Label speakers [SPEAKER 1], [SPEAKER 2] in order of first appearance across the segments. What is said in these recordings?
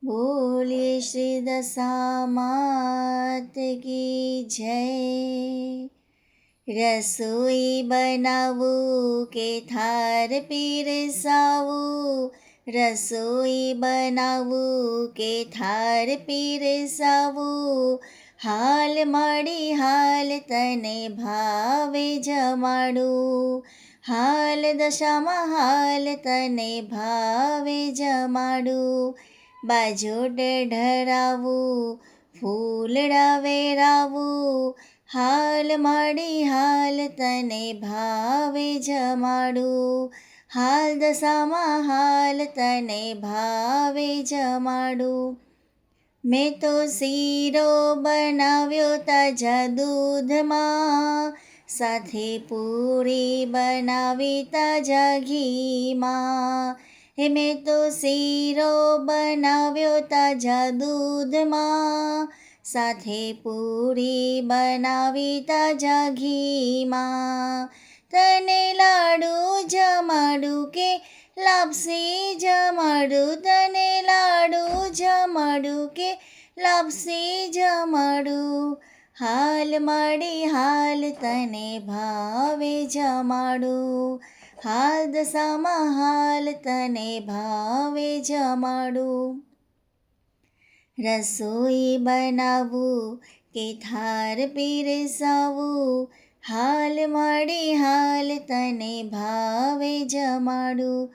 [SPEAKER 1] બોલીએ શ્રી દશા માત કી જય. રસોઈ બનાવું કે થાર પીરસાવું, રસોઈ બનાવું કે થાર પીરસાવું, હાલ માડી હાલ તને ભાવે જમાડું, હાલ દશામાં હાલ તને ભાવે જમાડું. બાજોટ ઢળાવું, ફૂલડા વેરાવું, હાલ માડી હાલ તને ભાવે જમાડું, હાલ દશામાં હાલ તને ભાવે જમાડું. મેં તો શીરો બનાવ્યો તાજા દૂધમાં, સાથે પૂરી બનાવી તાજા ઘીમાં. મેં તો શીરો બનાવ્યો તાજા દૂધમાં, સાથે પૂરી બનાવી તાજા ઘીમાં. તને લાડુ જમાડું કે લાપસી જમાડું, તને લાડુ જમાડું કે લાપસી જમાડું, હાલ માડી હાલ તને ભાવે જમાડું, હાલ દશામાં હાલ તને ભાવે જમાડું. રસોઈ બનાવું કે થાર પીરસાવું, હાલ માડી હાલ તને ભાવે જમાડું.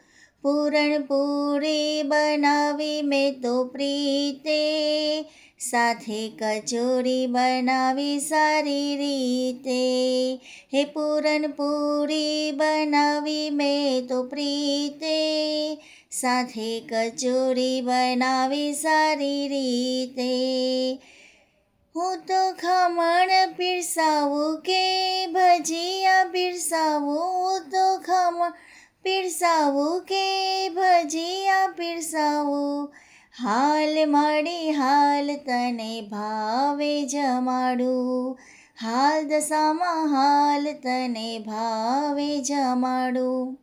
[SPEAKER 1] પૂરણપૂરી બનાવી મેં તો પ્રીતે, સાથે કચોરી બનાવી સારી રીતે. પૂરણપૂરી બનાવી મેં તો પ્રીતે, સાથે કચોરી બનાવી સારી રીતે. હું તો ખમણ પીરસાવું કે ભજીયા પીરસાવું, હું તો ખમણ પીરસાવું કે ભજીયા પીરસાવું, હાલ માડી હાલ તને ભાવે જમાડું, હાલ દશામાં હાલ તને ભાવે જમાડું.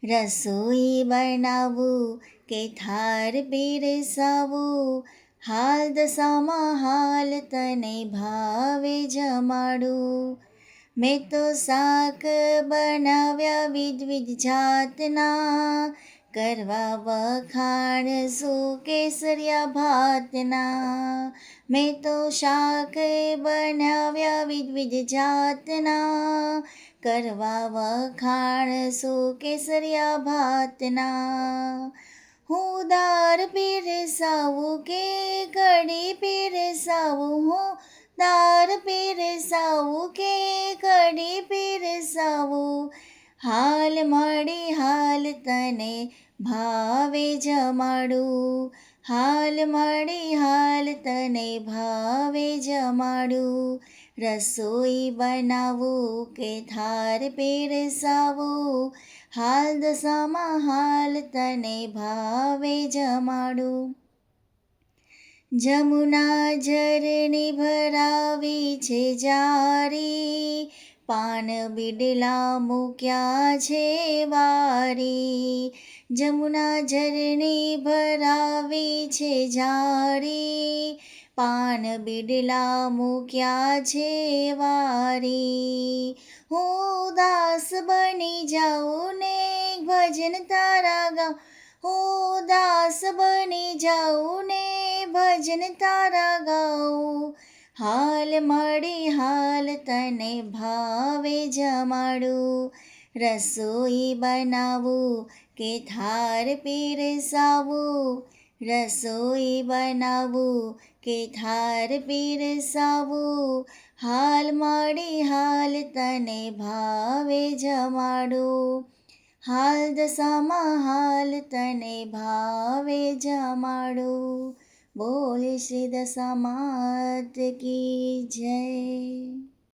[SPEAKER 1] રસોઈ બનાવું કે થાર પીરસાવું, હાલ દશામાં હાલ તને ભાવે જમાડું. મેં તો શાક બનાવ્યા વિધ જાતના, કરવા વખાણ શું કેસરિયા ભાતના. મેં તો શાક બનાવ્યા વિધ જાતના, કરવા વખાણ શું કેસરિયા ભાતના. હું દાળ પીરસાવું કે કઢી પીરસાવું, હું દાળ પીરસાવું કે કઢી પીરસાવું, હાલ માડી હાલ તને ભાવે જમાડું, હાલ માડી હાલ તને ભાવે જમાડું. રસોઈ બનાવું કે થાર પીરસાવું, હાલ દશામાં હાલ તને ભાવે જમાડું. જમુના ઝરણી ભરાવી છે જારી, પાન બીડલા મૂક્યા છે વારી. જમુના ઝરણી ભરાવી છે જારી, પાન બીડલા મૂક્યા છે વારી. હું દાસ બની જાઉં ને ભજન તારા ગાઉં, હું દાસ બની જાઉં ને ભજન તારા ગાઉં, હાલ માડી હાલ તને ભાવે જમાડું. રસોઈ બનાવું કે થાર પીરસાવું, રસોઈ બનાવું કે થાર પીરસાવું, હાલ માડી હાલ તને ભાવે જમાડું, હાલ દશામાં હાલ તને ભાવે જમાડું. બોલે શ્રી દશા માત કી જય.